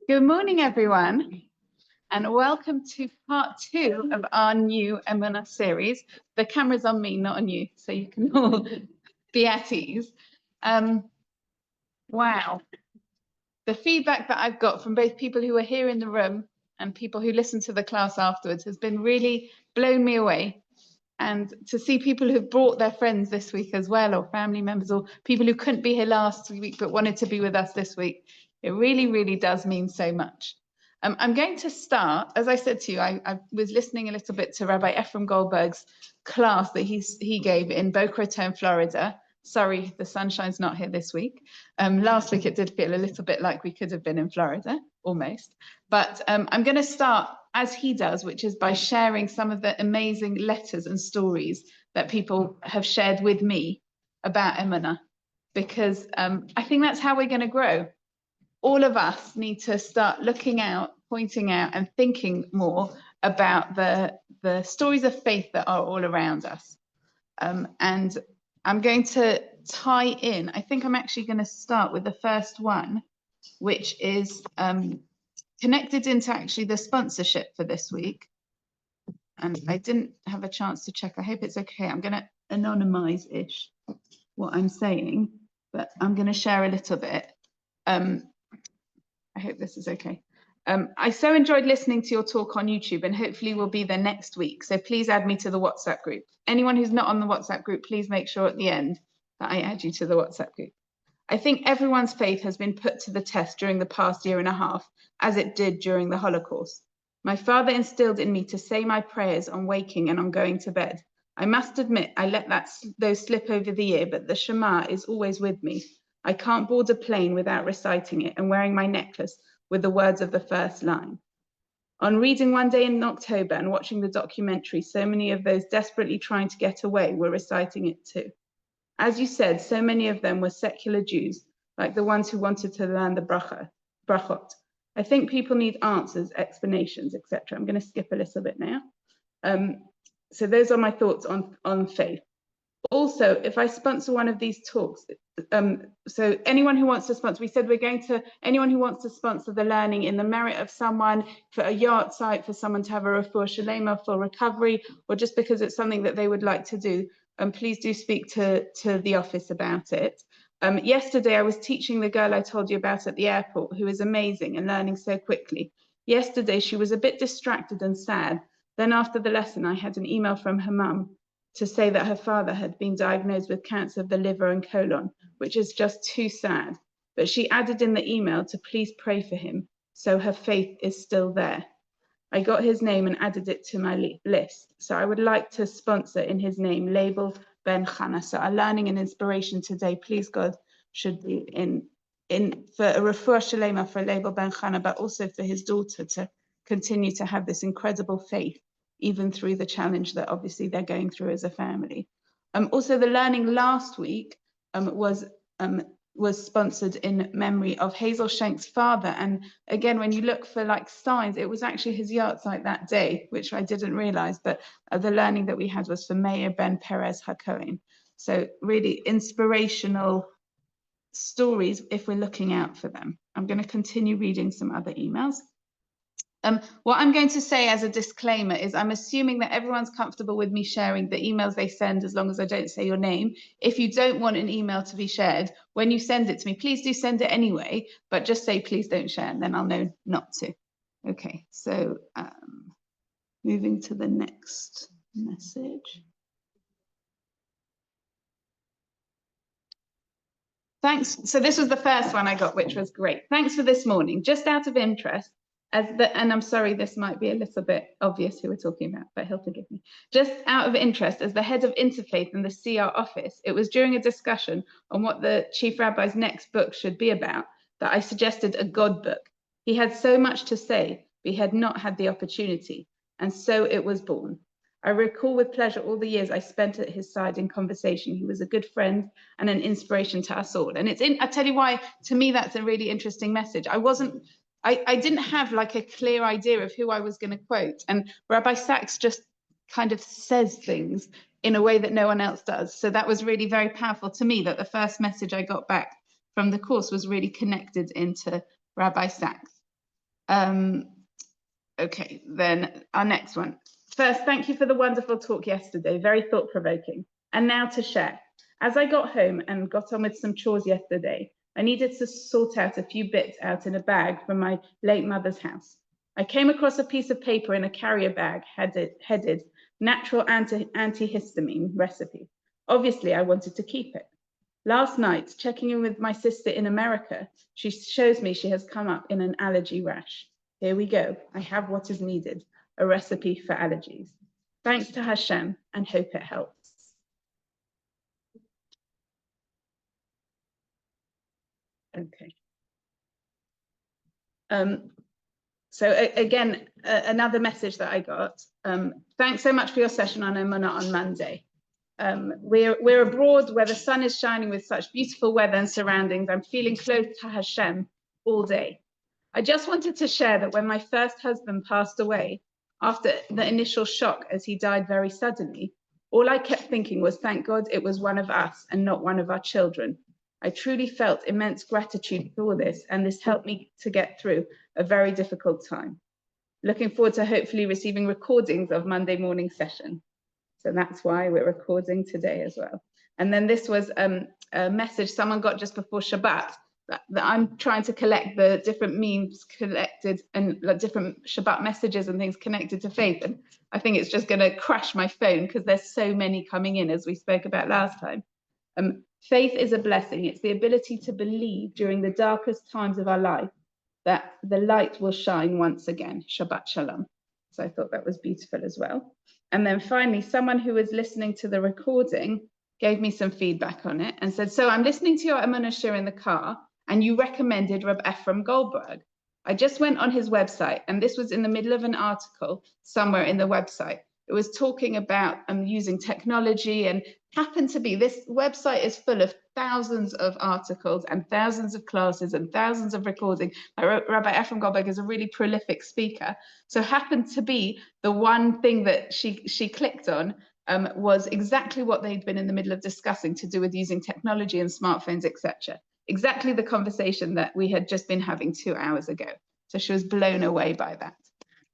Good morning, everyone, and welcome to part 2 of our new Emunah series. The camera's on me, not on you, so you can all be at ease. Wow. The feedback that I've got from both people who are here in the room and people who listen to the class afterwards has been really blown me away. And to see people who've brought their friends this week as well, or family members, or people who couldn't be here last week but wanted to be with us this week, it really, really does mean so much. I'm going to start, as I said to you, I was listening a little bit to Rabbi Ephraim Goldberg's class that he gave in Boca Raton, Florida. Sorry, the sunshine's not here this week. Last week it did feel a little bit like we could have been in Florida, almost. But I'm going to start as he does, which is by sharing some of the amazing letters and stories that people have shared with me about Emunah, because I think that's how we're going to grow. All of us need to start looking out, pointing out, and thinking more about the stories of faith that are all around us. And I'm going to tie in, I think I'm actually going to start with the first one, which is connected into actually the sponsorship for this week. And I didn't have a chance to check. I hope it's okay. I'm going to anonymize-ish what I'm saying, but I'm going to share a little bit. I hope this is okay. I so enjoyed listening to your talk on YouTube, and hopefully we'll be there next week. So please add me to the WhatsApp group. Anyone who's not on the WhatsApp group, please make sure at the end that I add you to the WhatsApp group. I think everyone's faith has been put to the test during the past year and a half, as it did during the Holocaust. My father instilled in me to say my prayers on waking and on going to bed. I must admit I let those slip over the year, but the Shema is always with me. I can't board a plane without reciting it and wearing my necklace with the words of the first line. On reading one day in October and watching the documentary, so many of those desperately trying to get away were reciting it too. As you said, so many of them were secular Jews, like the ones who wanted to learn the brachot. I think people need answers, explanations, etc. I'm going to skip a little bit now. So those are my thoughts on faith. Also, if I sponsor one of these talks, so anyone who wants to sponsor, we said anyone who wants to sponsor the learning in the merit of someone, for a yard site, for someone to have a refuah shalema for recovery, or just because it's something that they would like to do, please do speak to the office about it. Yesterday, I was teaching the girl I told you about at the airport, who is amazing and learning so quickly. Yesterday, she was a bit distracted and sad. Then after the lesson, I had an email from her mum to say that her father had been diagnosed with cancer of the liver and colon, which is just too sad. But she added in the email to please pray for him, so her faith is still there. I got his name and added it to my list. So I would like to sponsor in his name, Label Ben Chana. So our learning and inspiration today, please God, should be in for a refuah shalema for Label Ben Chana, but also for his daughter to continue to have this incredible faith, even through the challenge that obviously they're going through as a family. Also, the learning last week was sponsored in memory of Hazel Schenk's father. And again, when you look for like signs, it was actually his yahrzeit that day, which I didn't realize, but the learning that we had was for Meir Ben Perez HaKohen. So really inspirational stories if we're looking out for them. I'm going to continue reading some other emails. What I'm going to say as a disclaimer is I'm assuming that everyone's comfortable with me sharing the emails they send as long as I don't say your name. If you don't want an email to be shared, when you send it to me, please do send it anyway, but just say please don't share and then I'll know not to. Okay, so moving to the next message. Thanks. So this was the first one I got, which was great. Thanks for this morning. Just out of interest, and I'm sorry, this might be a little bit obvious who we're talking about, but he'll forgive me. Just out of interest, as the head of Interfaith in the CR office, it was during a discussion on what the Chief Rabbi's next book should be about that I suggested a God book. He had so much to say, but he had not had the opportunity, and so it was born. I recall with pleasure all the years I spent at his side in conversation. He was a good friend and an inspiration to us all. And I tell you why, to me, that's a really interesting message. I didn't have like a clear idea of who I was going to quote. And Rabbi Sachs just kind of says things in a way that no one else does. So that was really very powerful to me, that the first message I got back from the course was really connected into Rabbi Sachs. Okay, then our next one. First, thank you for the wonderful talk yesterday, very thought-provoking. And now to share. As I got home and got on with some chores yesterday, I needed to sort out a few bits out in a bag from my late mother's house. I came across a piece of paper in a carrier bag headed Natural Antihistamine Recipe. Obviously, I wanted to keep it. Last night, checking in with my sister in America, she shows me she has come up in an allergy rash. Here we go. I have what is needed, a recipe for allergies. Thanks to Hashem, and hope it helps. Okay. So again, another message that I got. Thanks so much for your session on Emunah on Monday. We're abroad where the sun is shining with such beautiful weather and surroundings. I'm feeling close to Hashem all day. I just wanted to share that when my first husband passed away, after the initial shock as he died very suddenly, all I kept thinking was, thank God it was one of us and not one of our children. I truly felt immense gratitude for this, and this helped me to get through a very difficult time. Looking forward to hopefully receiving recordings of Monday morning session. So that's why we're recording today as well. And then this was a message someone got just before Shabbat, that I'm trying to collect the different memes collected and different Shabbat messages and things connected to faith. And I think it's just going to crash my phone because there's so many coming in, as we spoke about last time. Faith is a blessing. It's the ability to believe during the darkest times of our life that the light will shine once again. Shabbat Shalom. So I thought that was beautiful as well. And then finally, someone who was listening to the recording gave me some feedback on it and said, so I'm listening to your Emunah shir in the car, and you recommended Rebbetzen Goldberg. I just went on his website, and this was in the middle of an article somewhere in the website. It was talking about using technology, and happened to be, this website is full of thousands of articles and thousands of classes and thousands of recordings. Rabbi Ephraim Goldberg is a really prolific speaker. So happened to be the one thing that she clicked on was exactly what they'd been in the middle of discussing, to do with using technology and smartphones, etc. Exactly the conversation that we had just been having 2 hours ago. So she was blown away by that.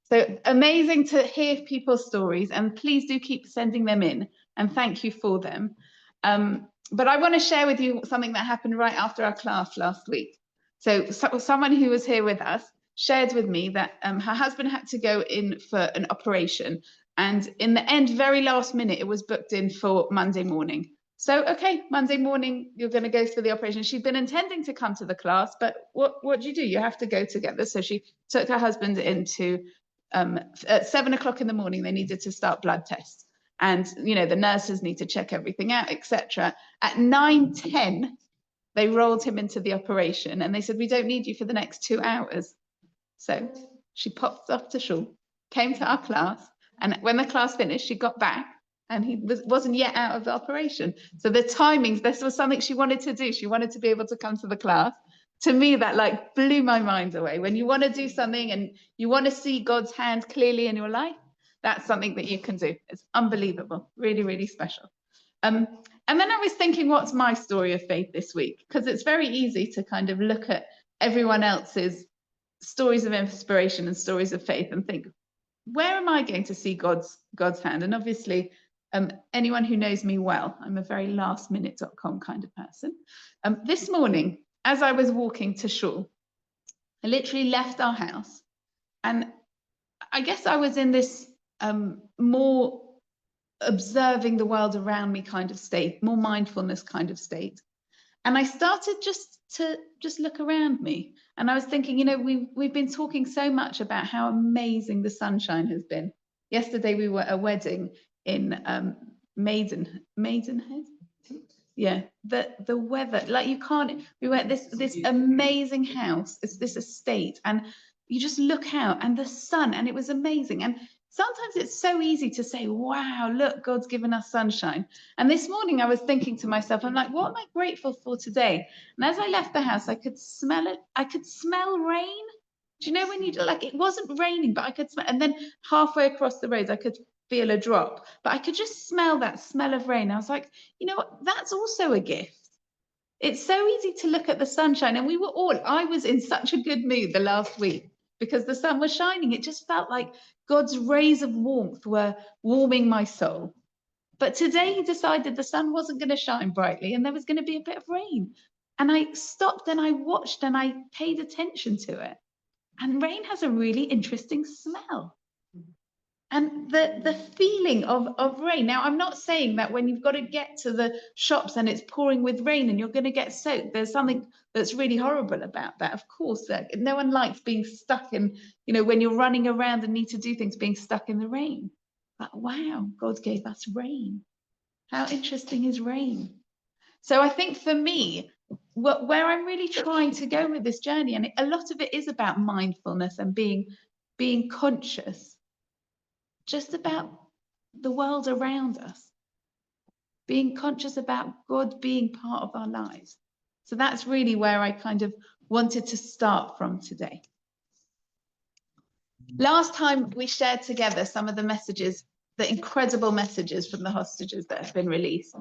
So amazing to hear people's stories, and please do keep sending them in, and thank you for them. But I want to share with you something that happened right after our class last week. So someone who was here with us shared with me that her husband had to go in for an operation, and in the end, very last minute, it was booked in for Monday morning. So, okay, Monday morning, you're going to go for the operation. She'd been intending to come to the class, but what do? You have to go together. So she took her husband into at 7 o'clock in the morning, they needed to start blood tests, and the nurses need to check everything out, etc. At 9:10, they rolled him into the operation, and they said, we don't need you for the next 2 hours. So she popped off to Shul, came to our class, and when the class finished, she got back, and he wasn't yet out of the operation. So the timings, this was something she wanted to do. She wanted to be able to come to the class. To me, that blew my mind away. When you want to do something and you want to see God's hand clearly in your life, that's something that you can do. It's unbelievable, really, really special. And then I was thinking, what's my story of faith this week? Because it's very easy to kind of look at everyone else's stories of inspiration and stories of faith and think, where am I going to see God's hand? And obviously, anyone who knows me well, I'm a very lastminute.com kind of person. This morning, as I was walking to Shul, I literally left our house, and I guess I was in this more observing the world around me kind of state, more mindfulness kind of state. And I started to look around me, and I was thinking, we've been talking so much about how amazing the sunshine has been. Yesterday we were at a wedding in Maidenhead. Yeah, the weather, we were at this amazing house, it's this estate, and you just look out and the sun, and it was amazing. And sometimes it's so easy to say, wow, look, God's given us sunshine. And this morning I was thinking to myself, I'm like, what am I grateful for today? And as I left the house, I could smell it. I could smell rain. Do you know when it wasn't raining, but I could smell, and then halfway across the road, I could feel a drop, but I could just smell that smell of rain. I was like, you know what, that's also a gift. It's so easy to look at the sunshine, and I was in such a good mood the last week. because the sun was shining. It just felt like God's rays of warmth were warming my soul. But today he decided the sun wasn't going to shine brightly and there was going to be a bit of rain. And I stopped and I watched and I paid attention to it. And rain has a really interesting smell. And the feeling of rain. Now, I'm not saying that when you've got to get to the shops and it's pouring with rain and you're going to get soaked, there's something that's really horrible about that. Of course, no one likes being stuck in, when you're running around and need to do things, being stuck in the rain. But wow, God gave us rain. How interesting is rain? So I think for me, where I'm really trying to go with this journey, and a lot of it is about mindfulness and being conscious, just about the world around us, being conscious about God being part of our lives. So that's really where I kind of wanted to start from today. Last time we shared together some of the messages, the incredible messages from the hostages that have been released.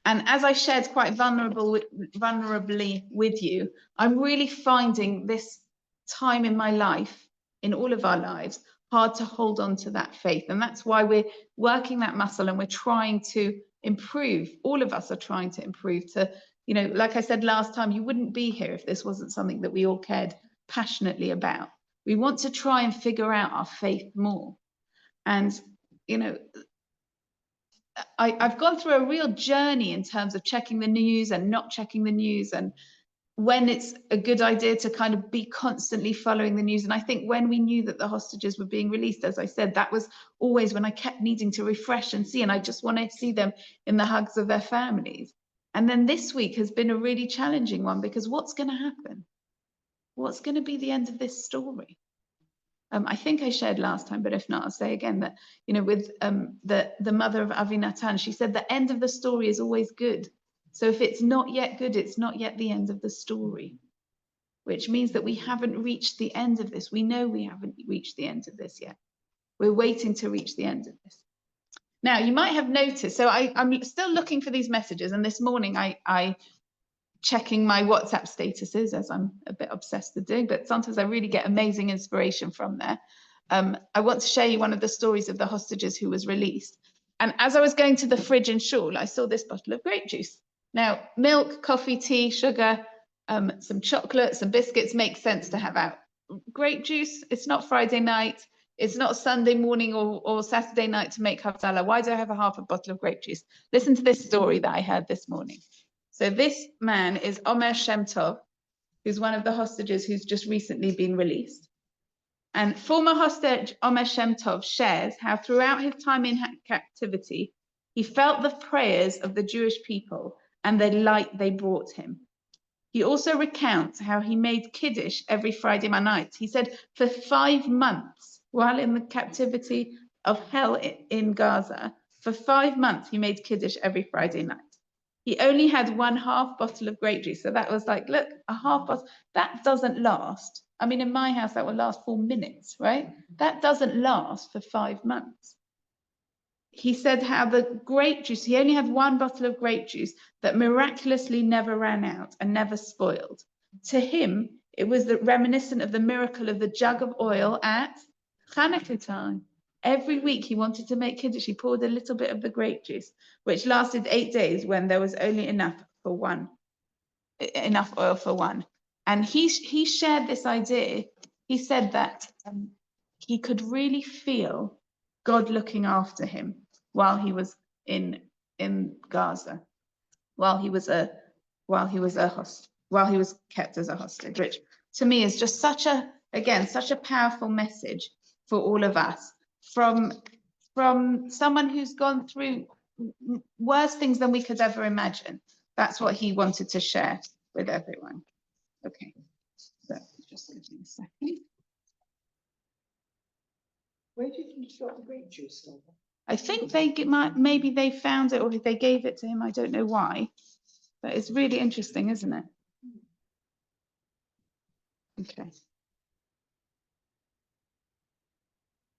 And as I shared quite vulnerably with you, I'm really finding this time in my life, in all of our lives, hard to hold on to that faith. And that's why we're working that muscle and we're trying to improve. All of us are trying to improve to, like I said last time, you wouldn't be here if this wasn't something that we all cared passionately about. We want to try and figure out our faith more. And, I've gone through a real journey in terms of checking the news and not checking the news, and when it's a good idea to kind of be constantly following the news. And I think when we knew that the hostages were being released, as I said, that was always when I kept needing to refresh and see, and I just want to see them in the hugs of their families. And then this week has been a really challenging one, because what's going to happen? What's going to be the end of this story? I think I shared last time, but if not, I'll say again that, with the mother of Avinatan, she said the end of the story is always good. So if it's not yet good, it's not yet the end of the story, which means that we haven't reached the end of this. We know we haven't reached the end of this yet. We're waiting to reach the end of this. Now, you might have noticed, so I'm still looking for these messages. And this morning, I checking my WhatsApp statuses, as I'm a bit obsessed with doing, but sometimes I really get amazing inspiration from there. I want to share you one of the stories of the hostages who was released. And as I was going to the fridge in Shul, I saw this bottle of grape juice. Now, milk, coffee, tea, sugar, some chocolate, some biscuits makes sense to have out. Grape juice, it's not Friday night, it's not Sunday morning or Saturday night to make Havdalah. Why do I have a half a bottle of grape juice? Listen to this story that I heard this morning. So this man is Omer Shem Tov, who's one of the hostages who's just recently been released. And former hostage Omer Shem Tov shares how throughout his time in captivity, he felt the prayers of the Jewish people and the light they brought him. He also recounts how he made Kiddush every Friday night. He said for 5 months, while in the captivity of hell in Gaza, for 5 months, he made Kiddush every Friday night. He only had 1/2 bottle of grape juice. So that was like, look, a half bottle, that doesn't last. I mean, in my house, that will last 4 minutes, right? That doesn't last for 5 months. He said how the grape juice, he only had 1 bottle of grape juice that miraculously never ran out and never spoiled. To him, it was reminiscent of the miracle of the jug of oil at Hanukkah time. Every week he wanted to make Kiddush, he poured a little bit of the grape juice, which lasted 8 days when there was only enough oil for one. And he shared this idea. He said that he could really feel God looking after him while he was in Gaza, while he was kept as a hostage, which to me is just such a powerful message for all of us, from someone who's gone through worse things than we could ever imagine. That's what he wanted to share with everyone. Okay, so just give me a second. Where do you think you got the grape juice from? I think maybe they found it or they gave it to him. I don't know why, but it's really interesting, isn't it? Okay.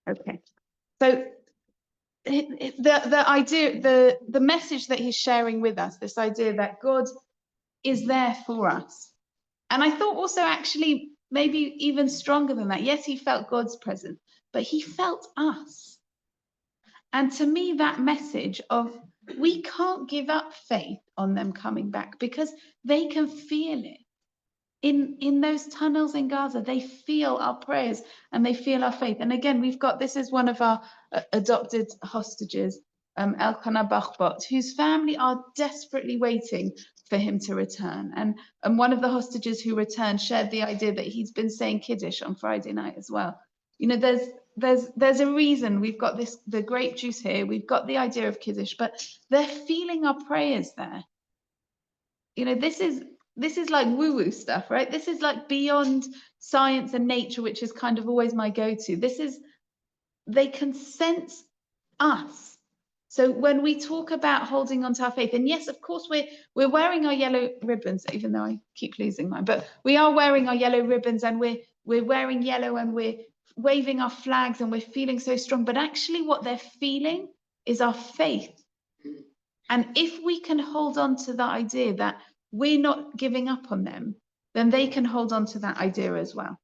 Okay. So the idea, the message that he's sharing with us, this idea that God is there for us. And I thought also actually maybe even stronger than that. Yes, he felt God's presence, but he felt us. And to me, that message of we can't give up faith on them coming back because they can feel it. In those tunnels in Gaza, they feel our prayers and they feel our faith. And again, this is one of our adopted hostages, Elkanah Bachbot, whose family are desperately waiting for him to return. And one of the hostages who returned shared the idea that he's been saying Kiddush on Friday night as well. You know, there's a reason we've got the grape juice here, we've got the idea of Kiddush, but they're feeling our prayers there. You know, this is like woo-woo stuff, right? This is like beyond science and nature, which is kind of always my go-to. They can sense us. So when we talk about holding on to our faith, and yes, of course, we're wearing our yellow ribbons, even though I keep losing mine, but we are wearing our yellow ribbons and we're wearing yellow and we're waving our flags and we're feeling so strong. But actually what they're feeling is our faith. And if we can hold on to that idea that we're not giving up on them, then they can hold on to that idea as well.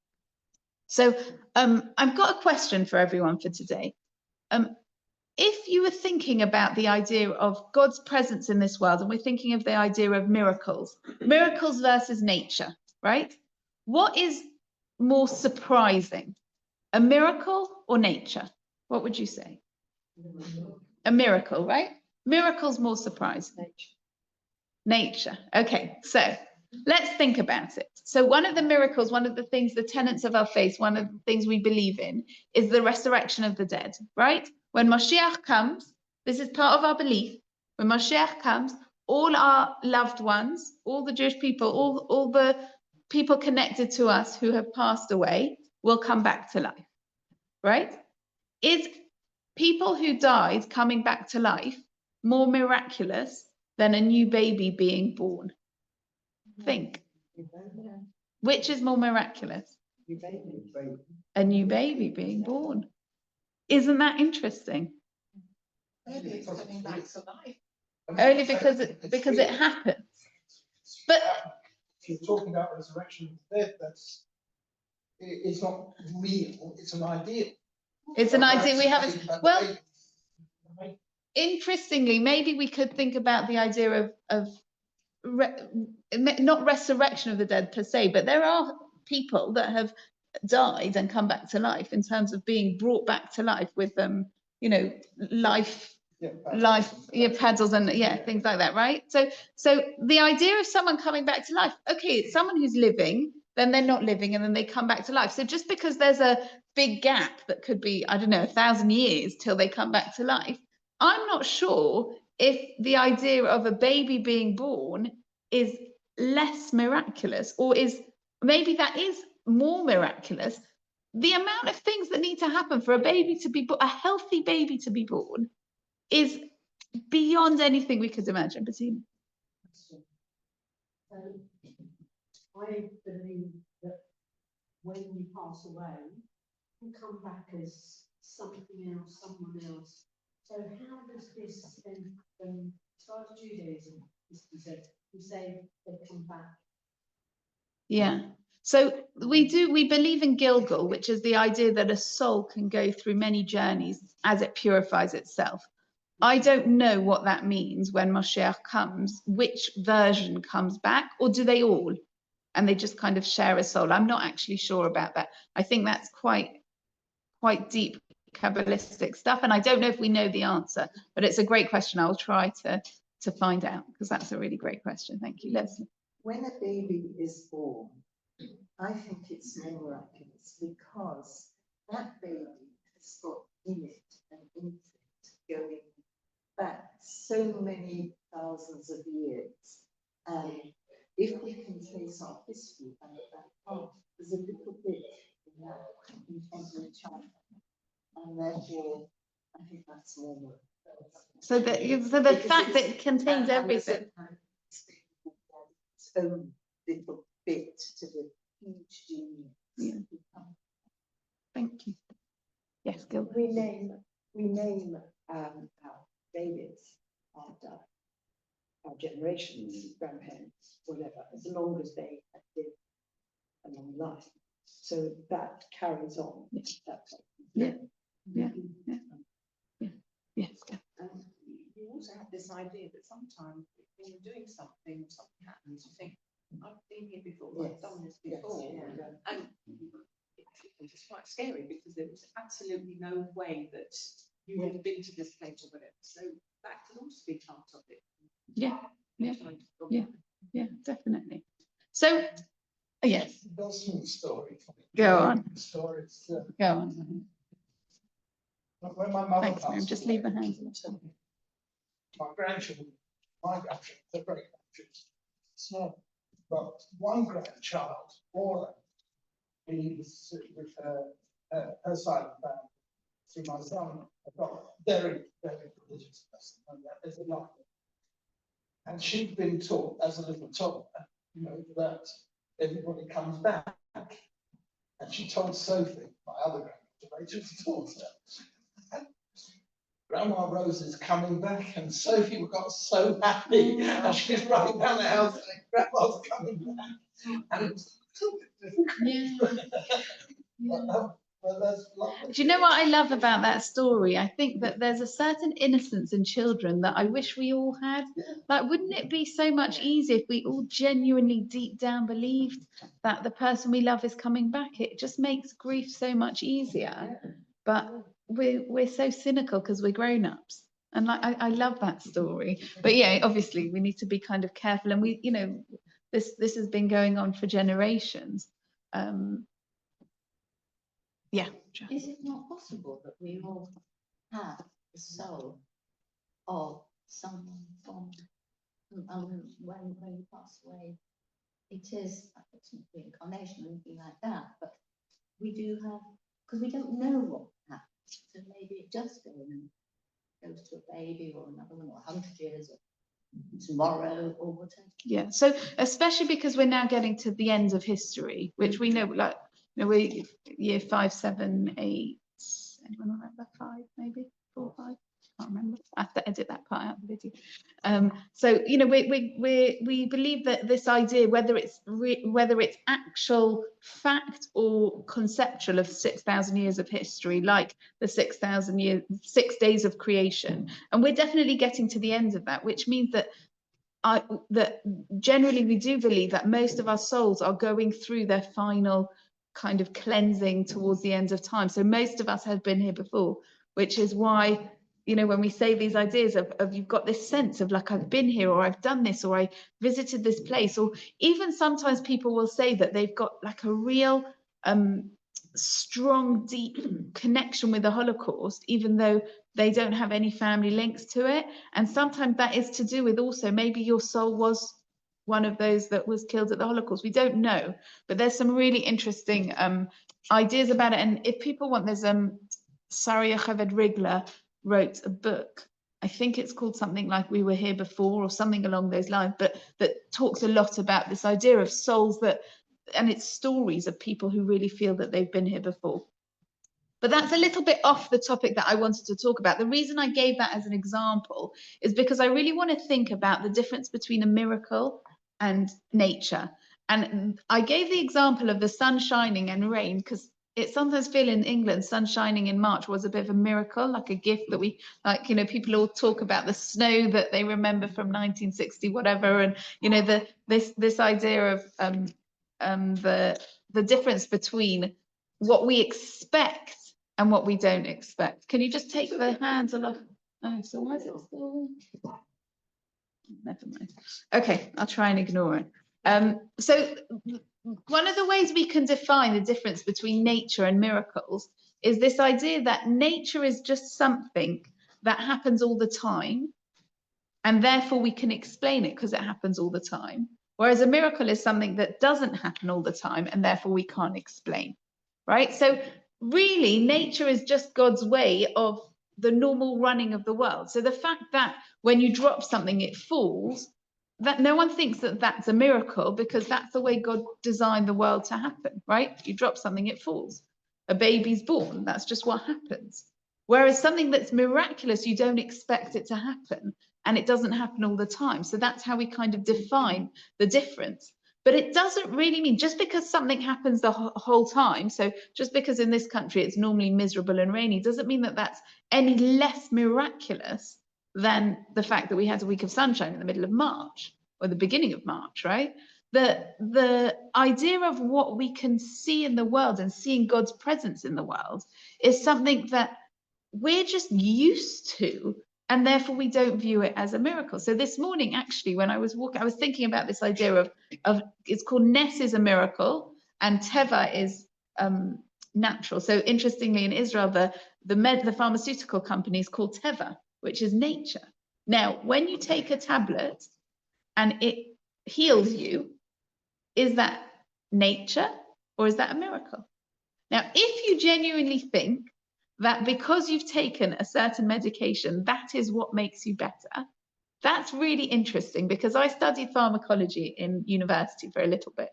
So I've got a question for everyone for today. If you were thinking about the idea of God's presence in this world, and we're thinking of the idea of miracles versus nature, right? What is more surprising, a miracle or nature? What would you say? A miracle, right? Miracle's more surprising. Nature. Okay, so let's think about it. So one of the miracles, one of the things, the tenets of our faith, one of the things we believe in is the resurrection of the dead, right? When Mashiach comes, this is part of our belief. When Mashiach comes, all our loved ones, all the Jewish people, all the people connected to us who have passed away will come back to life, right? Is people who died coming back to life more miraculous than a new baby being born? Think. Which is more miraculous? A new baby being born. Isn't that interesting? Maybe it's coming back to life. Only because it happens. But if you're talking about resurrection of the dead, it's not real, it's an ideal. It's an idea we haven't. Well, interestingly, maybe we could think about the idea of not resurrection of the dead per se, but there are people that have died and come back to life in terms of being brought back to life with you know, paddles and things like that, right? So the idea of someone coming back to life, okay, it's someone who's living, then they're not living, and then they come back to life. So just because there's a big gap that could be, I don't know, 1,000 years till they come back to life, I'm not sure if the idea of a baby being born is less miraculous, or is maybe that is more miraculous. The amount of things that need to happen for a baby to be born, a healthy baby to be born, is beyond anything we could imagine. Bettina. I believe that when you pass away, you come back as something else, someone else. So how does this then, as far as Judaism is concerned, you say they come back? Yeah. So we believe in Gilgal, which is the idea that a soul can go through many journeys as it purifies itself. I don't know what that means when Mashiach comes, which version comes back, or do they all? And they just kind of share a soul. I'm not actually sure about that. I think that's quite deep Kabbalistic stuff. And I don't know if we know the answer, but it's a great question. I'll try to find out, because that's a really great question. Thank you, Leslie. When a baby is born, I think it's more miraculous because that baby has got in it an infant going back so many thousands of years. And if we can trace our history back that far, there's a little bit in that in every child. And therefore, I think that's more miraculous. So the fact that it contains everything. Its own little bit to the huge genius. Yeah. Thank you. Yes, Gil. We name our babies after our generations, grandparents, whatever, as long as they have lived a long life. So that carries on. Yeah. That's Yeah. Yeah. Yes. And you also have this idea that sometimes when you're doing something happens, you think, I've been here before, I've done this before. And it's quite scary because there was absolutely no way that you would have been to this place or whatever. So that can also be part of it. Yeah. Yeah. Trying to go Yeah. back. Yeah, definitely. So, yes, That's a story. Go on. Stories. go on. When my mother Thanks, Miriam. passed Just away, leave the hands on the my grandchildren, they're great grandchildren. So, but one grandchild, Laura, he was with her side of the family. So my son, I've got a very, very religious person, and that is a lot. And she'd been taught as a little toddler, that everybody comes back. And she told Sophie, my other granddaughter, Rachel's daughter, Grandma Rose is coming back, and Sophie got so happy, and she's running down the house saying, Grandma's coming back. And it was a little bit difficult. But that's lovely. Do you know what I love about that story? I think that there's a certain innocence in children that I wish we all had. Like, wouldn't it be so much easier if we all genuinely deep down believed that the person we love is coming back? It just makes grief so much easier. But we're so cynical because we're grown-ups. And like I love that story. But yeah, obviously we need to be kind of careful. And we, this has been going on for generations. Yeah. Is it not possible that we all have the soul of someone from, when you pass away? It is, it's not reincarnation or anything like that, but we do have, because we don't know what happens, so maybe it just goes to a baby or another one, or 100 years, or tomorrow, or whatever. Yeah, so especially because we're now getting to the end of history, which we know, like, we year 5, 7, 8. Anyone remember 5? Maybe 4, 5. Can't remember. I have to edit that part out of the video. So we believe that this idea, whether it's actual fact or conceptual, of 6,000 years of history, like the 6 days of creation, and we're definitely getting to the end of that, which means that that generally we do believe that most of our souls are going through their final kind of cleansing towards the end of time. So most of us have been here before, which is why, when we say these ideas of you've got this sense of like, I've been here, or I've done this, or I visited this place, or even sometimes people will say that they've got like a real strong, deep connection with the Holocaust, even though they don't have any family links to it. And sometimes that is to do with also maybe your soul was one of those that was killed at the Holocaust. We don't know, but there's some really interesting ideas about it. And if people want, there's Sari Yocheved Rigler wrote a book. I think it's called something like We Were Here Before, or something along those lines, but that talks a lot about this idea of souls and it's stories of people who really feel that they've been here before. But that's a little bit off the topic that I wanted to talk about. The reason I gave that as an example is because I really want to think about the difference between a miracle and nature. And I gave the example of the sun shining and rain because it sometimes feel in England, sun shining in March was a bit of a miracle, like a gift that we, like, people all talk about the snow that they remember from 1960, whatever. And, this idea of the difference between what we expect and what we don't expect. Can you just take the hands off? Oh, so why is it still? Never mind. Okay, I'll try and ignore it. So one of the ways we can define the difference between nature and miracles is this idea that nature is just something that happens all the time, and therefore we can explain it because it happens all the time. Whereas a miracle is something that doesn't happen all the time, and therefore we can't explain, right? So really, nature is just God's way of the normal running of the world. So the fact that when you drop something, it falls, that no one thinks that that's a miracle, because that's the way God designed the world to happen, right? You drop something, it falls. A baby's born, that's just what happens. Whereas something that's miraculous, you don't expect it to happen, and it doesn't happen all the time. So that's how we kind of define the difference. But it doesn't really mean just because something happens the whole time. So just because in this country it's normally miserable and rainy, doesn't mean that that's any less miraculous than the fact that we had a week of sunshine in the middle of March or the beginning of March, right? The idea of what we can see in the world and seeing God's presence in the world is something that we're just used to, and therefore we don't view it as a miracle. So this morning, actually, when I was walking, I was thinking about this idea of it's called Ness is a miracle and Teva is natural. So interestingly, in Israel, the pharmaceutical company is called Teva, which is nature. Now, when you take a tablet and it heals you, is that nature or is that a miracle? Now, if you genuinely think that because you've taken a certain medication, that is what makes you better, that's really interesting, because I studied pharmacology in university for a little bit.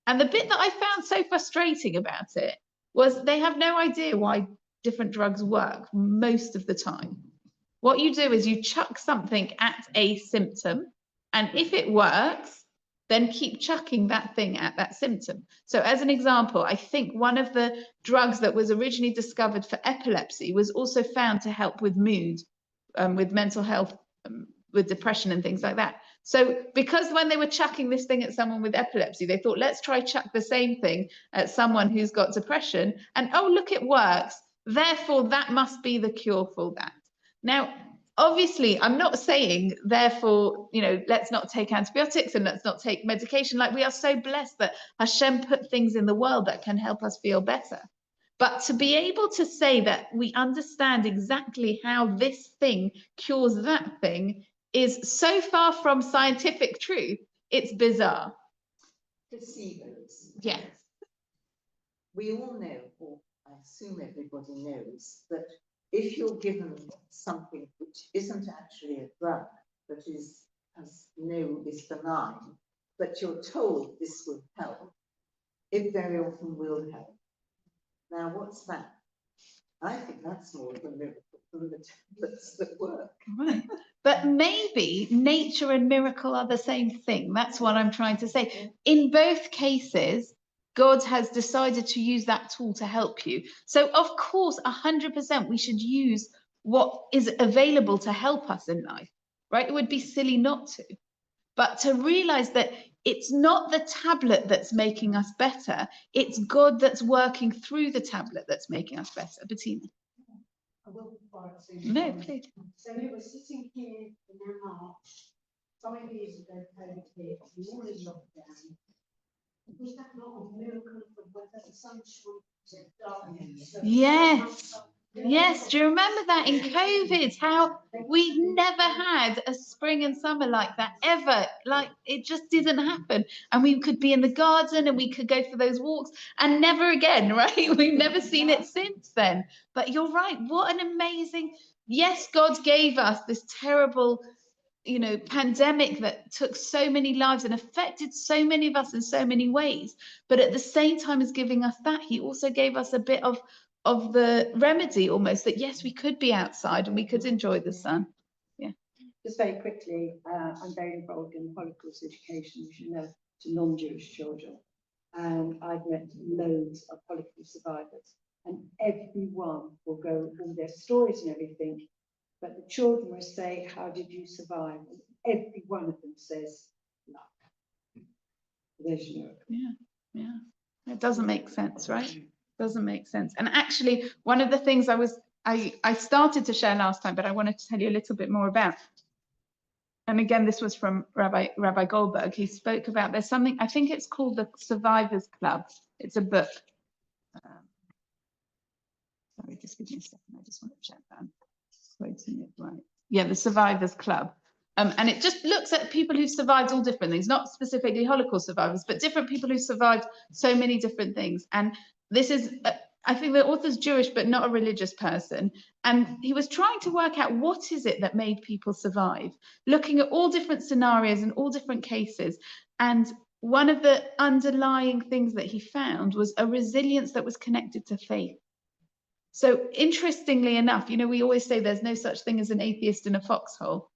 And the bit that I found so frustrating about it was they have no idea why different drugs work most of the time. What you do is you chuck something at a symptom, and if it works, then keep chucking that thing at that symptom. So as an example, I think one of the drugs that was originally discovered for epilepsy was also found to help with mood, with mental health, with depression and things like that. So because when they were chucking this thing at someone with epilepsy, they thought, let's try chuck the same thing at someone who's got depression, and oh, look, it works. Therefore, that must be the cure for that. Now, obviously, I'm not saying, therefore, you know, let's not take antibiotics and let's not take medication. Like, we are so blessed that Hashem put things in the world that can help us feel better. But to be able to say that we understand exactly how this thing cures that thing is so far from scientific truth, it's bizarre. Placebos. Yes. We all know, or I assume everybody knows, that if you're given something which isn't actually a drug, but is, as you know, is benign, but you're told this will help, it very often will help. Now, what's that? I think that's more of a miracle than the tablets that work. Right. But maybe nature and miracle are the same thing. That's what I'm trying to say. In both cases, God has decided to use that tool to help you. So of course, 100% we should use what is available to help us in life, right? It would be silly not to. But to realize that it's not the tablet that's making us better, it's God that's working through the tablet that's making us better. Bettina. I will quite soon. No, please. So we were sitting here in our March, 5 years ago, COVID hit, we all in lockdown. Was that not a miracle for weather, the sunshine, darkness? Yes. Yes, do you remember that in COVID, how we never had a spring and summer like that ever? Like, it just didn't happen. And we could be in the garden and we could go for those walks, and never again, right? We've never seen it since then. But you're right, what an amazing, yes, God gave us this terrible, you know, pandemic that took so many lives and affected so many of us in so many ways. But at the same time as giving us that, he also gave us a bit of the remedy almost, that yes, we could be outside and we could enjoy the sun. Yeah. Just very quickly, I'm very involved in Holocaust education, as you know, to non-Jewish children. And I've met loads of Holocaust survivors, and everyone will go all their stories and everything. But the children will say, how did you survive? And every one of them says, luck. There's your miracle. Yeah, yeah. It doesn't make sense, right? Doesn't make sense. And actually, one of the things I started to share last time, but I wanted to tell you a little bit more about. And again, this was from Rabbi Goldberg. He spoke about, there's something, I think it's called the Survivors Club. It's a book. Sorry, just give me a second. I just want to check that. Quoting it right. Yeah, the Survivors Club. And it just looks at people who've survived all different things, not specifically Holocaust survivors, but different people who survived so many different things. And this is, I think the author's Jewish, but not a religious person. And he was trying to work out what is it that made people survive, looking at all different scenarios and all different cases. And one of the underlying things that he found was a resilience that was connected to faith. So interestingly enough, you know, we always say there's no such thing as an atheist in a foxhole.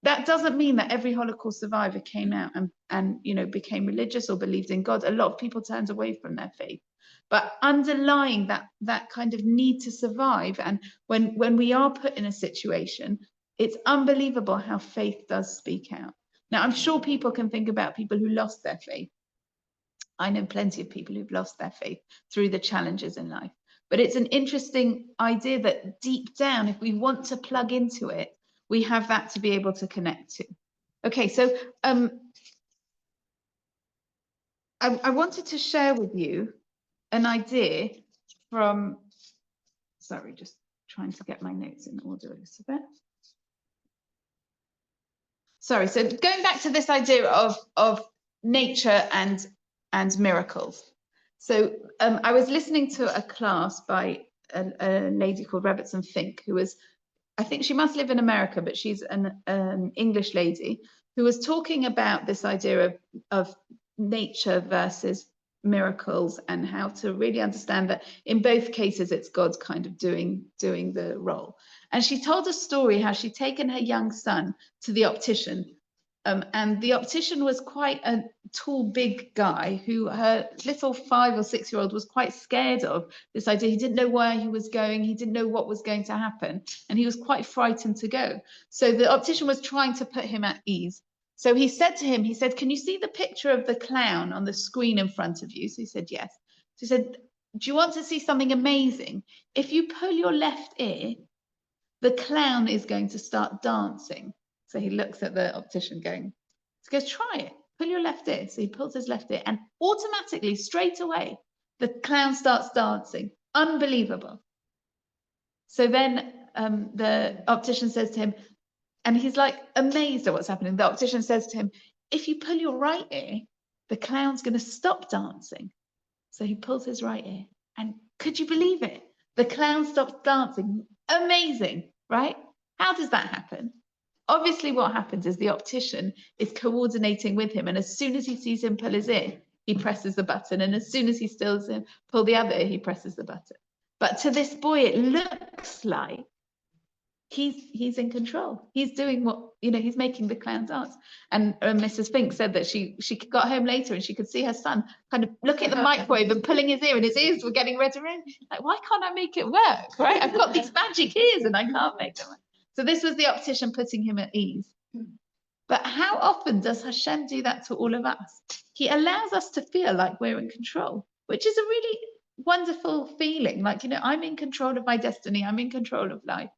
that doesn't mean that every Holocaust survivor came out and you know, became religious or believed in God. A lot of people turned away from their faith. But underlying that kind of need to survive, and when we are put in a situation, it's unbelievable how faith does speak out. Now, I'm sure people can think about people who lost their faith. I know plenty of people who've lost their faith through the challenges in life. But it's an interesting idea that deep down, if we want to plug into it, we have that to be able to connect to. Okay, so I wanted to share with you an idea from, sorry, just trying to get my notes in order a little bit. Sorry, so going back to this idea of nature and miracles. So I was listening to a class by a lady called Rebbetzen who was, I think she must live in America, but she's an English lady who was talking about this idea of nature versus miracles, and how to really understand that in both cases it's God kind of doing the role. And she told a story how she'd taken her young son to the optician, and the optician was quite a tall, big guy who her little 5 or 6 year old was quite scared of this idea. He didn't know where he was going. He didn't know what was going to happen. And he was quite frightened to go. So the optician was trying to put him at ease. So he said to him, he said, "Can you see the picture of the clown on the screen in front of you?" So he said, "Yes." So he said, "Do you want to see something amazing? If you pull your left ear, the clown is going to start dancing." So he looks at the optician going, he goes, "Try it, pull your left ear." So he pulls his left ear, and automatically, straight away, the clown starts dancing. Unbelievable. So then the optician says to him, and he's like amazed at what's happening. The optician says to him, "If you pull your right ear, the clown's going to stop dancing." So he pulls his right ear, and could you believe it? The clown stops dancing. Amazing, right? How does that happen? Obviously, what happens is the optician is coordinating with him, and as soon as he sees him pull his ear, he presses the button, and as soon as he stills him pull the other ear, he presses the button. But to this boy, it looks like he's in control. He's doing what, you know, he's making the clown dance. And Mrs. Fink said that she got home later and she could see her son kind of looking at the microwave and pulling his ear, and his ears were getting red and red. Like, why can't I make it work, right? I've got these magic ears and I can't make them work. So this was the optician putting him at ease. But how often does Hashem do that to all of us? He allows us to feel like we're in control, which is a really wonderful feeling. Like, you know, I'm in control of my destiny. I'm in control of life.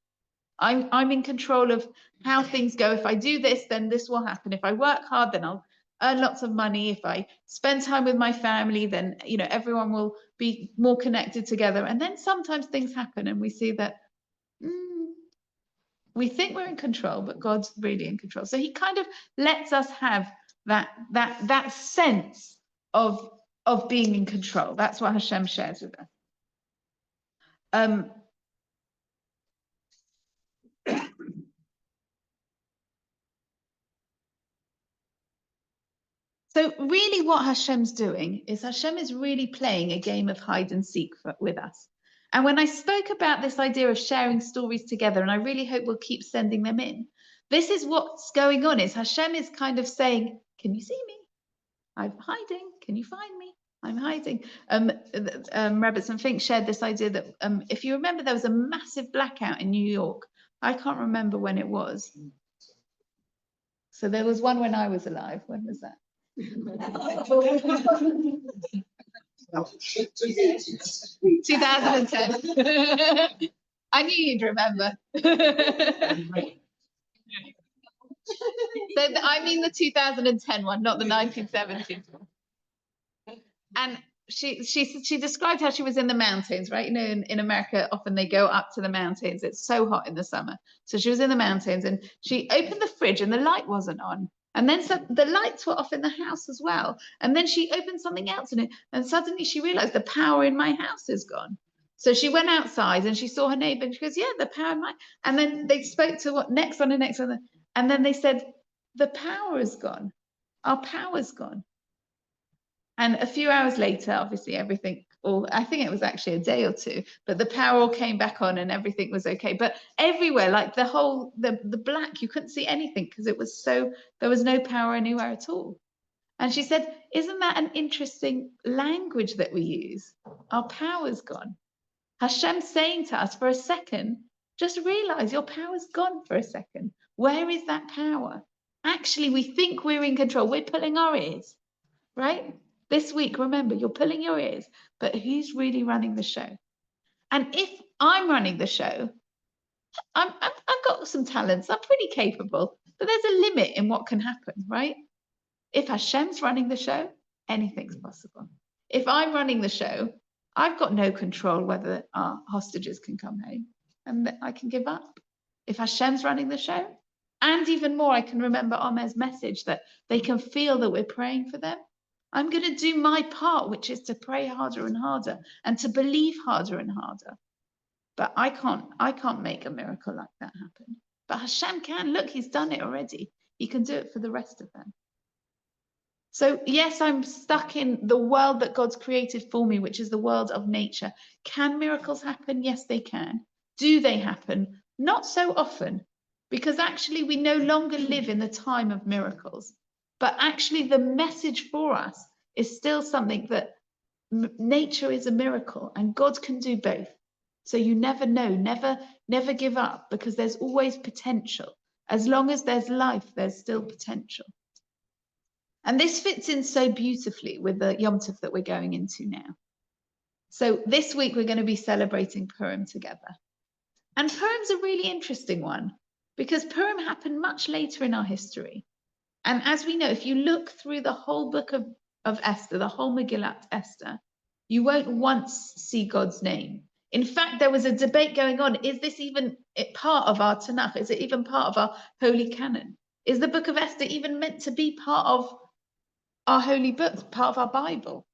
I'm in control of how things go. If I do this, then this will happen. If I work hard, then I'll earn lots of money. If I spend time with my family, then, you know, everyone will be more connected together. And then sometimes things happen and we see that we think we're in control, but God's really in control. So he kind of lets us have that sense of being in control. That's what Hashem shares with us. So really what Hashem's doing is Hashem is really playing a game of hide and seek with us. And when I spoke about this idea of sharing stories together, and I really hope we'll keep sending them in, this is what's going on, is Hashem is kind of saying, "Can you see me? I'm hiding. Can you find me? I'm hiding." Rebbetzen Fink shared this idea that if you remember, there was a massive blackout in New York. I can't remember when it was. So there was one when I was alive. When was that? 2010. I knew you'd remember. So I mean the 2010 one, not the 1970s one. And she described how she was in the mountains, right? You know, in America, often they go up to the mountains. It's so hot in the summer. So she was in the mountains and she opened the fridge and the light wasn't on. And then the lights were off in the house as well. And then she opened something else in it. And suddenly she realized the power in my house is gone. So she went outside and she saw her neighbor and she goes, "Yeah, the power in my..." And then they spoke to what next one and next one. And then they said, "The power is gone. Our power's gone." And a few hours later, obviously everything or I think it was actually a day or two, but the power all came back on and everything was okay. But everywhere, like the black, you couldn't see anything because it was so, there was no power anywhere at all. And she said, isn't that an interesting language that we use? Our power's gone. Hashem's saying to us, for a second, just realize your power's gone for a second. Where is that power? Actually, we think we're in control. We're pulling our ears, right? This week, remember, you're pulling your ears, but who's really running the show? And if I'm running the show, I've got some talents. I'm pretty capable, but there's a limit in what can happen, right? If Hashem's running the show, anything's possible. If I'm running the show, I've got no control whether our hostages can come home, and I can give up. If Hashem's running the show, and even more, I can remember Omer's message that they can feel that we're praying for them. I'm going to do my part, which is to pray harder and harder and to believe harder and harder. But I can't make a miracle like that happen. But Hashem can. Look, he's done it already. He can do it for the rest of them. So yes, I'm stuck in the world that God's created for me, which is the world of nature. Can miracles happen? Yes, they can. Do they happen? Not so often, because actually we no longer live in the time of miracles. But actually the message for us is still something that nature is a miracle and God can do both. So you never know, never give up, because there's always potential. As long as there's life, there's still potential. And this fits in so beautifully with the Yom Tov that we're going into now. So this week we're going to be celebrating Purim together. And Purim's a really interesting one because Purim happened much later in our history. And as we know, if you look through the whole book of Esther, the whole Megillat Esther, you won't once see God's name. In fact, there was a debate going on. Is this even part of our Tanakh? Is it even part of our holy canon? Is the book of Esther even meant to be part of our holy books, part of our Bible?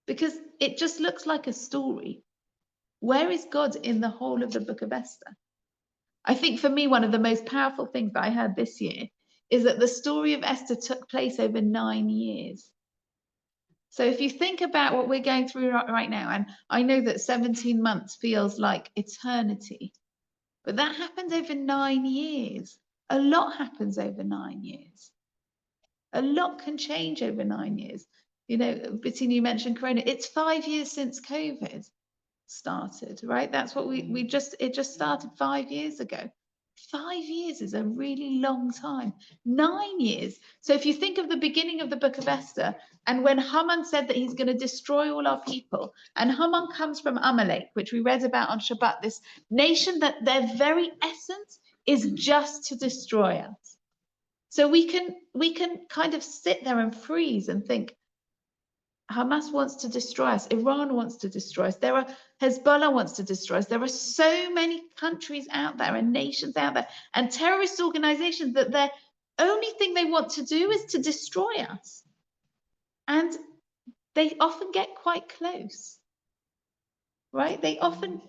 Because it just looks like a story. Where is God in the whole of the book of Esther? I think for me, one of the most powerful things that I heard this year is that the story of Esther took place over 9 years. So if you think about what we're going through right now, and I know that 17 months feels like eternity, but that happened over 9 years. A lot happens over 9 years. A lot can change over 9 years. You know, Bettina, you mentioned Corona. It's 5 years since COVID started, right? That's what it just started 5 years ago. 5 years is a really long time. 9 years. So if you think of the beginning of the book of Esther, and when Haman said that he's going to destroy all our people, and Haman comes from Amalek, which we read about on Shabbat, this nation that their very essence is just to destroy us. So we can kind of sit there and freeze and think, Hamas wants to destroy us. Iran wants to destroy us. Hezbollah wants to destroy us. There are so many countries out there and nations out there and terrorist organizations that their only thing they want to do is to destroy us. And they often get quite close, right? They often,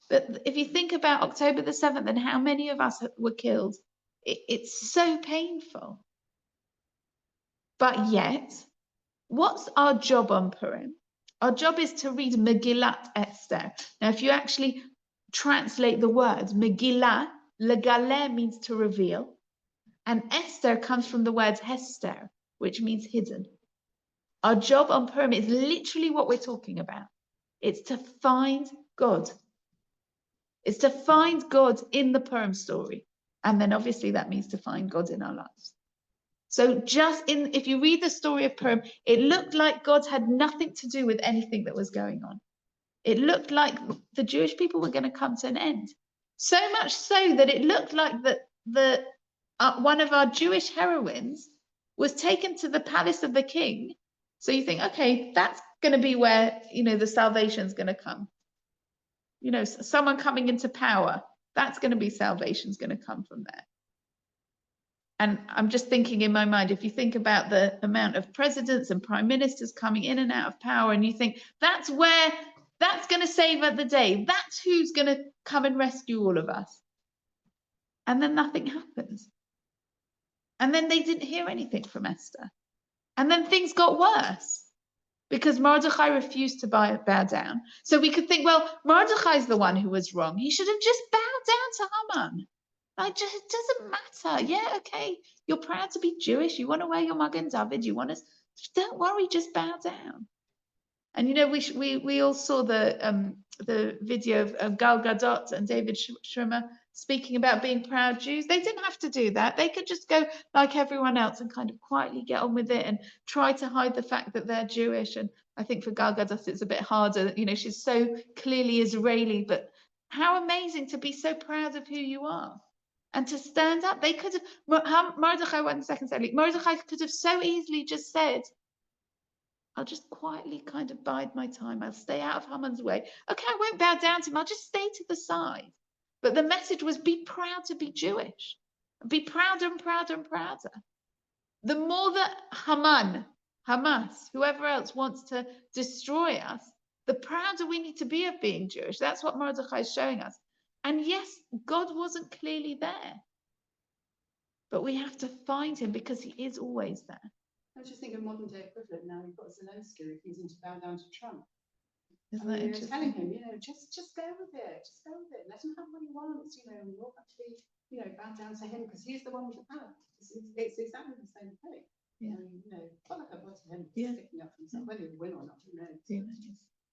but if you think about October the 7th and how many of us were killed, it's so painful. But yet, what's our job on Purim? Our job is to read Megillat Esther. Now, if you actually translate the words, Megillah, legaleh means to reveal, and Esther comes from the word Hester, which means hidden. Our job on Purim is literally what we're talking about. It's to find God. It's to find God in the Purim story. And then obviously that means to find God in our lives. So if you read the story of Purim, it looked like God had nothing to do with anything that was going on. It looked like the Jewish people were going to come to an end. So much so that it looked like that one of our Jewish heroines was taken to the palace of the king. So you think, okay, that's going to be where, the salvation is going to come. Someone coming into power, that's going to be salvation's going to come from there. And I'm just thinking in my mind, if you think about the amount of presidents and prime ministers coming in and out of power, and you think that's going to save the day. That's who's going to come and rescue all of us. And then nothing happens. And then they didn't hear anything from Esther. And then things got worse because Mordechai refused to bow down. So we could think, well, Mordechai's the one who was wrong. He should have just bowed down to Haman. Like, just, it doesn't matter. Yeah, okay, you're proud to be Jewish. You want to wear your Magen David. You want to, don't worry, just bow down. And you know, we all saw the video of Gal Gadot and David Schwimmer speaking about being proud Jews. They didn't have to do that. They could just go like everyone else and kind of quietly get on with it and try to hide the fact that they're Jewish. And I think for Gal Gadot, it's a bit harder. You know, she's so clearly Israeli, but how amazing to be so proud of who you are. And to stand up, they could have, Mordechai, 1 second, Mordechai could have so easily just said, I'll just quietly kind of bide my time. I'll stay out of Haman's way. Okay, I won't bow down to him. I'll just stay to the side. But the message was, be proud to be Jewish. Be prouder and prouder and prouder. The more that Hamas, whoever else wants to destroy us, the prouder we need to be of being Jewish. That's what Mordechai is showing us. And yes, God wasn't clearly there. But we have to find him because he is always there. I was just thinking modern day equivalent now, you've got Zelensky refusing to bow down to Trump. Isn't I that mean, interesting? telling him, you know, just go with it, just go with it, let him have what he wants, you know, and you'll actually, you know, bow down to him because he's the one with the power. It's exactly the same thing. Yeah. You know, quite like I was to him, Yeah. sticking up for himself, whether he win or not, who knows.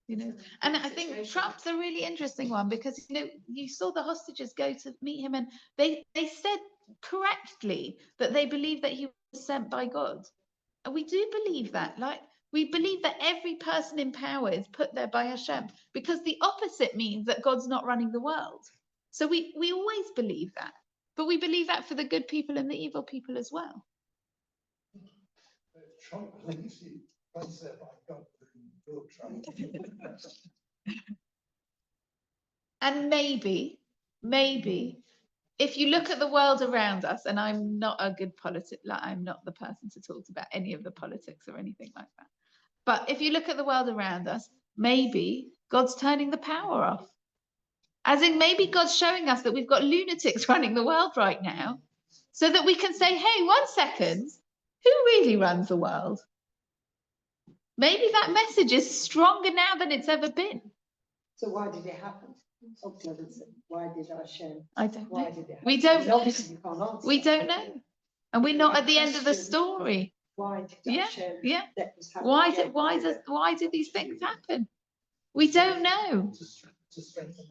You know, and I think Trump's a really interesting one because, you know, you saw the hostages go to meet him and they said correctly that they believe that he was sent by God. And we do believe that. Like, we believe that every person in power is put there by Hashem, because the opposite means that God's not running the world. So we always believe that. But we believe that for the good people and the evil people as well. Trump believes he placed there by God. Trump. And maybe, if you look at the world around us, and I'm not a good politic, like I'm not the person to talk about any of the politics or anything like that. But if you look at the world around us, maybe God's turning the power off. As in, maybe God's showing us that we've got lunatics running the world right now, so that we can say, hey, 1 second, who really runs the world? Maybe that message is stronger now than it's ever been. So why did it happen? Why did Hashem? I don't know. Why did it happen? We don't know. Obviously, you can't answer. We don't know. And we're not at the end of the story. Why did Hashem let this happen? Why did these things happen? We don't know. To strengthen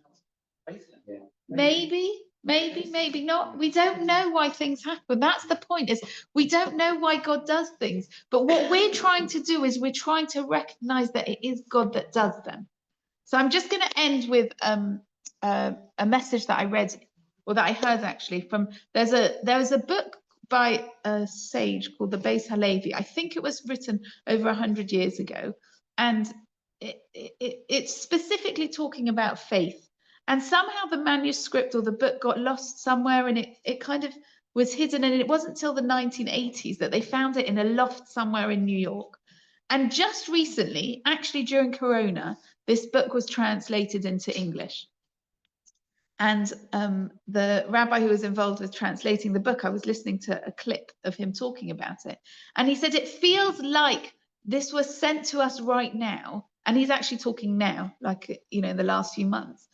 our faith. Yeah. Maybe not. We don't know why things happen. That's the point, is we don't know why God does things. But what we're trying to do is we're trying to recognize that it is God that does them. So I'm just going to end with a message that I read, or that I heard actually from, there was a book by a sage called the Beis Halevi. I think it was written over 100 years ago. And it's specifically talking about faith. And somehow the manuscript or the book got lost somewhere, and it kind of was hidden. And it wasn't until the 1980s that they found it in a loft somewhere in New York. And just recently, actually during Corona, this book was translated into English. And the rabbi who was involved with translating the book, I was listening to a clip of him talking about it. And he said, it feels like this was sent to us right now. And he's actually talking now, like, you know, in the last few months.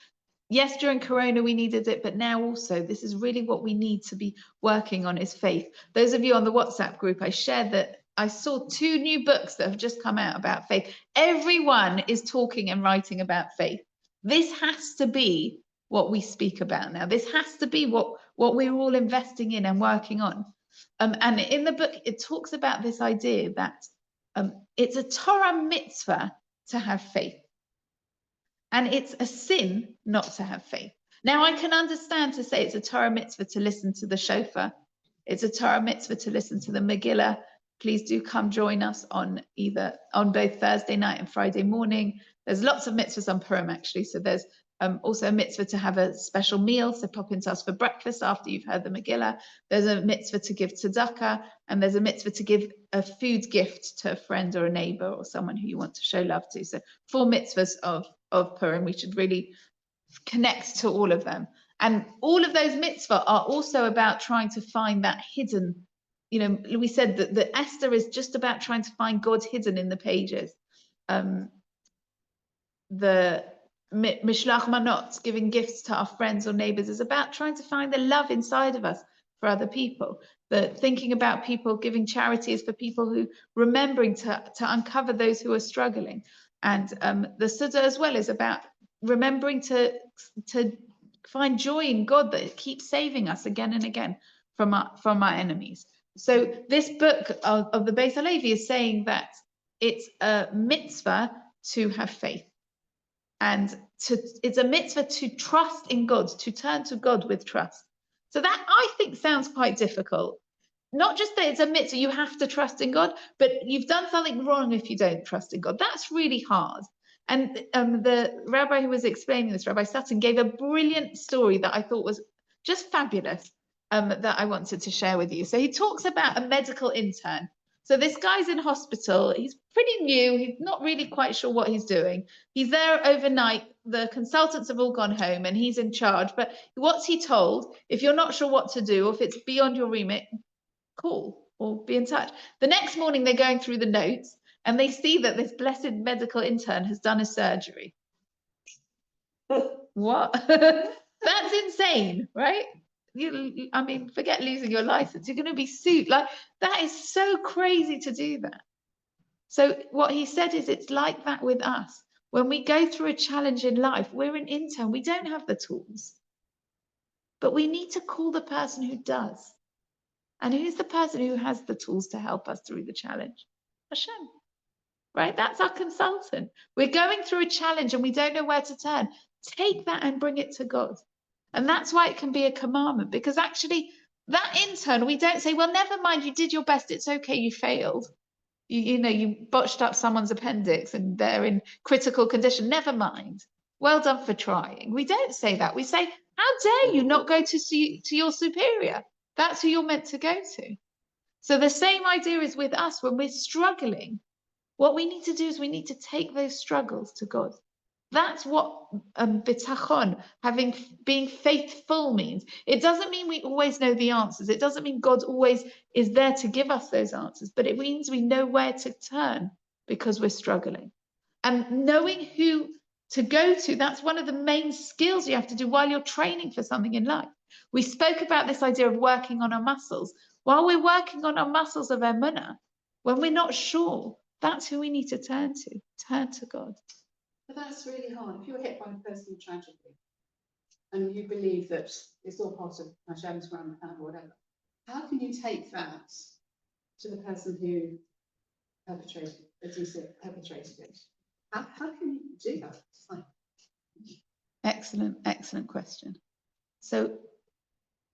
Yes, during Corona, we needed it, but now also, this is really what we need to be working on, is faith. Those of you on the WhatsApp group, I shared that I saw 2 new books that have just come out about faith. Everyone is talking and writing about faith. This has to be what we speak about now. This has to be what we're all investing in and working on. And in the book, it talks about this idea that it's a Torah mitzvah to have faith. And it's a sin not to have faith. Now, I can understand to say it's a Torah mitzvah to listen to the shofar. It's a Torah mitzvah to listen to the Megillah. Please do come join us on both Thursday night and Friday morning. There's lots of mitzvahs on Purim, actually. So there's also a mitzvah to have a special meal. So pop into us for breakfast after you've heard the Megillah. There's a mitzvah to give tzedakah, and there's a mitzvah to give a food gift to a friend or a neighbor or someone who you want to show love to. So 4 mitzvahs of Purim. We should really connect to all of them. And all of those mitzvah are also about trying to find that hidden, you know, we said that the Esther is just about trying to find God hidden in the pages. the Mishlach Manot, giving gifts to our friends or neighbors, is about trying to find the love inside of us for other people. The thinking about people, giving charity is for people who remembering to uncover those who are struggling. And the Suda as well is about remembering to find joy in God that keeps saving us again and again from our enemies. So this book of the Beis Halevi is saying that it's a mitzvah to have faith, and it's a mitzvah to trust in God, to turn to God with trust. So that, I think, sounds quite difficult. Not just that it's a mitzvah, you have to trust in God, but you've done something wrong if you don't trust in God. That's really hard. And the rabbi who was explaining this, Rabbi Sutton, gave a brilliant story that I thought was just fabulous, that I wanted to share with you. So he talks about a medical intern. So this guy's in hospital. He's pretty new. He's not really quite sure what he's doing. He's there overnight. The consultants have all gone home and he's in charge. But what's he told? If you're not sure what to do, or if it's beyond your remit, call or be in touch. The next morning, they're going through the notes and they see that this blessed medical intern has done a surgery. What? That's insane, right? I mean, forget losing your license. You're going to be sued. Like, that is so crazy to do that. So what he said is, it's like that with us. When we go through a challenge in life, we're an intern. We don't have the tools, but we need to call the person who does. And who's the person who has the tools to help us through the challenge? Hashem, right? That's our consultant. We're going through a challenge and we don't know where to turn. Take that and bring it to God. And that's why it can be a commandment, because actually that intern, we don't say, well, never mind, you did your best. It's okay, you failed. You know, you botched up someone's appendix and they're in critical condition. Never mind. Well done for trying. We don't say that. We say, how dare you not go to your superior? That's who you're meant to go to. So the same idea is with us. When we're struggling, what we need to do is we need to take those struggles to God. That's what bitachon, being faithful, means. It doesn't mean we always know the answers. It doesn't mean God always is there to give us those answers, but it means we know where to turn because we're struggling. And knowing who to go to, that's one of the main skills you have to do while you're training for something in life. We spoke about this idea of working on our muscles. While we're working on our muscles of Emunah, when we're not sure, that's who we need to turn to God. But that's really hard. If you're hit by a personal tragedy and you believe that it's all part of Hashem's grand plan or whatever, how can you take that to the person who perpetrated, as you said, perpetrated it? How can you do that? Excellent question. So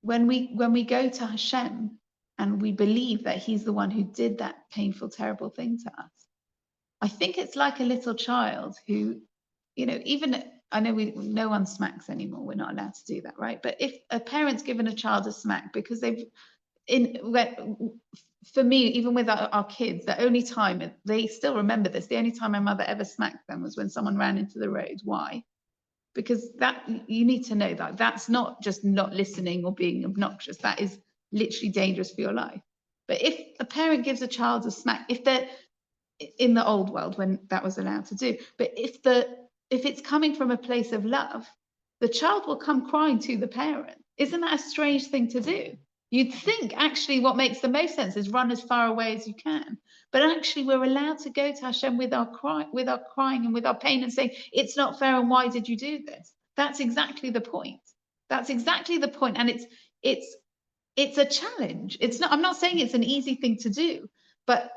when we go to Hashem and we believe that he's the one who did that painful, terrible thing to us, I think it's like a little child who, you know, even, I know no one smacks anymore. We're not allowed to do that, right? But if a parent's given a child a smack because for me, even with our kids, the only time, they still remember this, the only time my mother ever smacked them was when someone ran into the road. Why? Because that, you need to know that that's not just not listening or being obnoxious. That is literally dangerous for your life. But if a parent gives a child a smack, if they're in the old world when that was allowed to do, but if it's coming from a place of love, the child will come crying to the parent. Isn't that a strange thing to do? You'd think actually what makes the most sense is run as far away as you can. But actually we're allowed to go to Hashem with our crying and with our pain and saying, it's not fair and why did you do this? That's exactly the point. That's exactly the point. And it's a challenge. It's not, I'm not saying it's an easy thing to do, but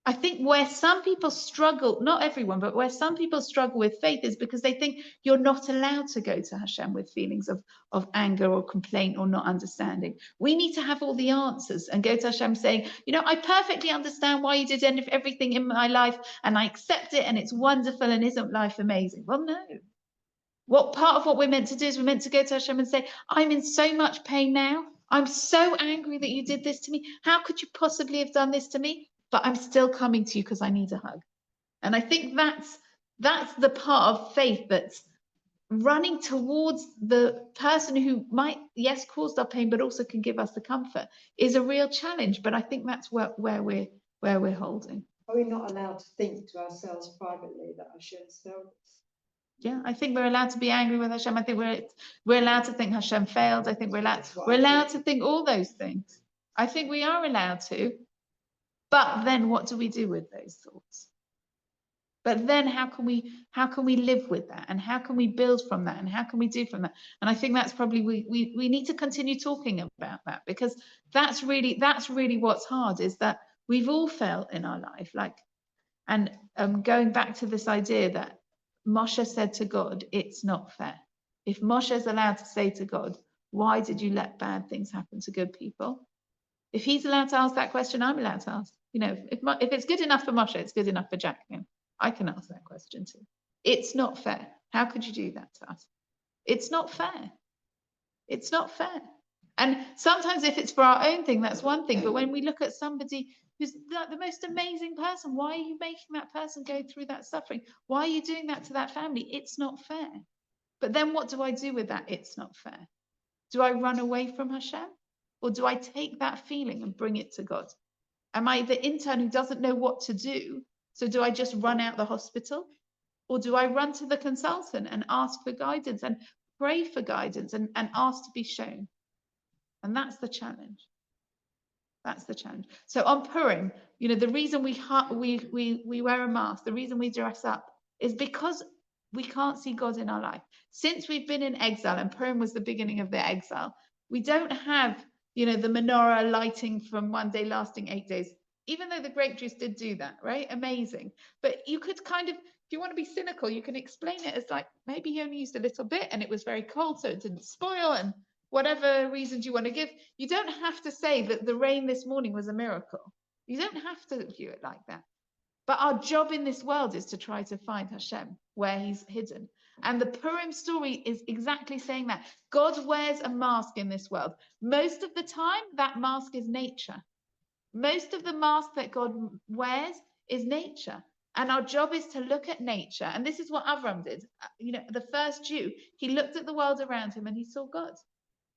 I think where some people struggle, not everyone, but where some people struggle with faith is because they think you're not allowed to go to Hashem with feelings of anger or complaint or not understanding. We need to have all the answers and go to Hashem saying, you know, I perfectly understand why you did everything in my life and I accept it and it's wonderful and isn't life amazing? Well, no. What part of what we're meant to do is we're meant to go to Hashem and say, I'm in so much pain now. I'm so angry that you did this to me. How could you possibly have done this to me? But I'm still coming to you because I need a hug. And I think that's the part of faith that's running towards the person who might, yes, cause our pain, but also can give us the comfort, is a real challenge. But I think that's where we're holding. Are we not allowed to think to ourselves privately that Hashem's failed us? Yeah, I think we're allowed to be angry with Hashem. I think we're allowed to think Hashem failed. I think we're allowed to think all those things. I think we are allowed to. But then what do we do with those thoughts? But then how can we live with that? And how can we build from that? And how can we do from that? And I think that's probably we need to continue talking about that, because that's really what's hard, is that we've all felt in our life like, and going back to this idea that Moshe said to God, it's not fair. If Moshe is allowed to say to God, why did you let bad things happen to good people? If he's allowed to ask that question, I'm allowed to ask. You know, if it's good enough for Moshe, it's good enough for Jacqueline. I can ask that question too. It's not fair. How could you do that to us? It's not fair. It's not fair. And sometimes if it's for our own thing, that's one thing. But when we look at somebody who's like the most amazing person, why are you making that person go through that suffering? Why are you doing that to that family? It's not fair. But then what do I do with that? It's not fair. Do I run away from Hashem? Or do I take that feeling and bring it to God? Am I the intern who doesn't know what to do? So do I just run out the hospital? Or do I run to the consultant and ask for guidance and pray for guidance and ask to be shown? And that's the challenge. That's the challenge. So on Purim, you know, the reason we wear a mask, the reason we dress up is because we can't see God in our life. Since we've been in exile, and Purim was the beginning of the exile, we don't have, you know, the menorah lighting from one day lasting 8 days, even though the grape juice did do that, right? Amazing. But you could kind of, if you want to be cynical, you can explain it as like, maybe he only used a little bit and it was very cold, so it didn't spoil, and whatever reasons you want to give. You don't have to say that the rain this morning was a miracle. You don't have to view it like that. But our job in this world is to try to find Hashem where he's hidden. And the Purim story is exactly saying that. God wears a mask in this world. Most of the time, that mask is nature. Most of the mask that God wears is nature. And our job is to look at nature. And this is what Avram did. You know, the first Jew, he looked at the world around him and he saw God.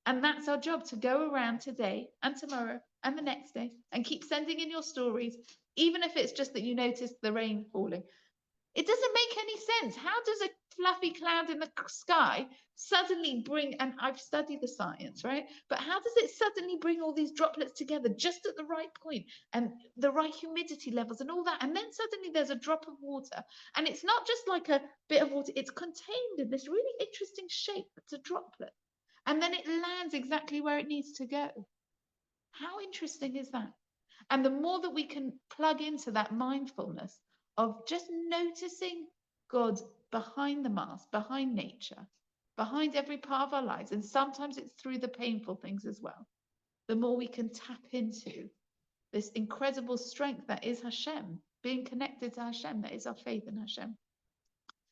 And that's our job, to go around today and tomorrow and the next day and keep sending in your stories, even if it's just that you noticed the rain falling. It doesn't make any sense. How does a fluffy cloud in the sky suddenly bring, and I've studied the science, right? But how does it suddenly bring all these droplets together just at the right point and the right humidity levels and all that? And then suddenly there's a drop of water. And it's not just like a bit of water, it's contained in this really interesting shape that's a droplet. And then it lands exactly where it needs to go. How interesting is that? And the more that we can plug into that mindfulness of just noticing God behind the mask, behind nature, behind every part of our lives, and sometimes it's through the painful things as well, the more we can tap into this incredible strength that is Hashem, being connected to Hashem, that is our faith in Hashem.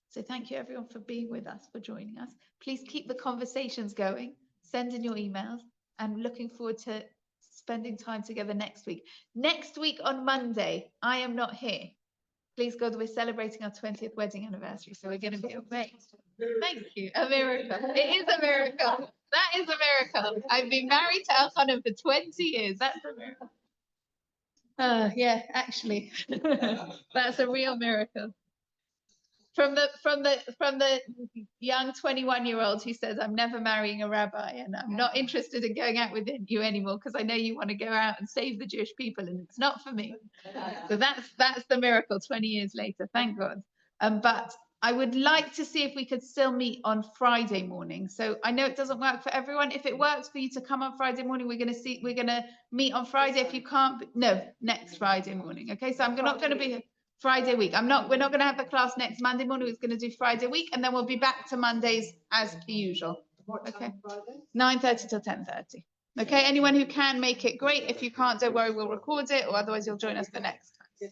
So thank you everyone for being with us, for joining us. Please keep the conversations going, send in your emails, and looking forward to spending time together next week. Next week on Monday, I am not here. Please God, we're celebrating our 20th wedding anniversary, so we're going to be away. Thank you. A miracle. It is a miracle. That is a miracle. I've been married to Elchanan for 20 years. That's a miracle. Yeah, actually, that's a real miracle. From the young 21-year-old who says, I'm never marrying a rabbi and I'm not interested in going out with you anymore because I know you want to go out and save the Jewish people and it's not for me. So that's the miracle 20 years later, thank God. But I would like to see if we could still meet on Friday morning. So I know it doesn't work for everyone. If it works for you to come on Friday morning, we're going to meet on Friday. If you can't, no, next Friday morning. Okay, so I'm not going to be here Friday week. We're not going to have the class next Monday morning. We're going to do Friday week, and then we'll be back to Mondays as per usual. Okay, 9:30 till 10:30. Okay, anyone who can make it, great. If you can't, don't worry, we'll record it, or otherwise you'll join us the next time.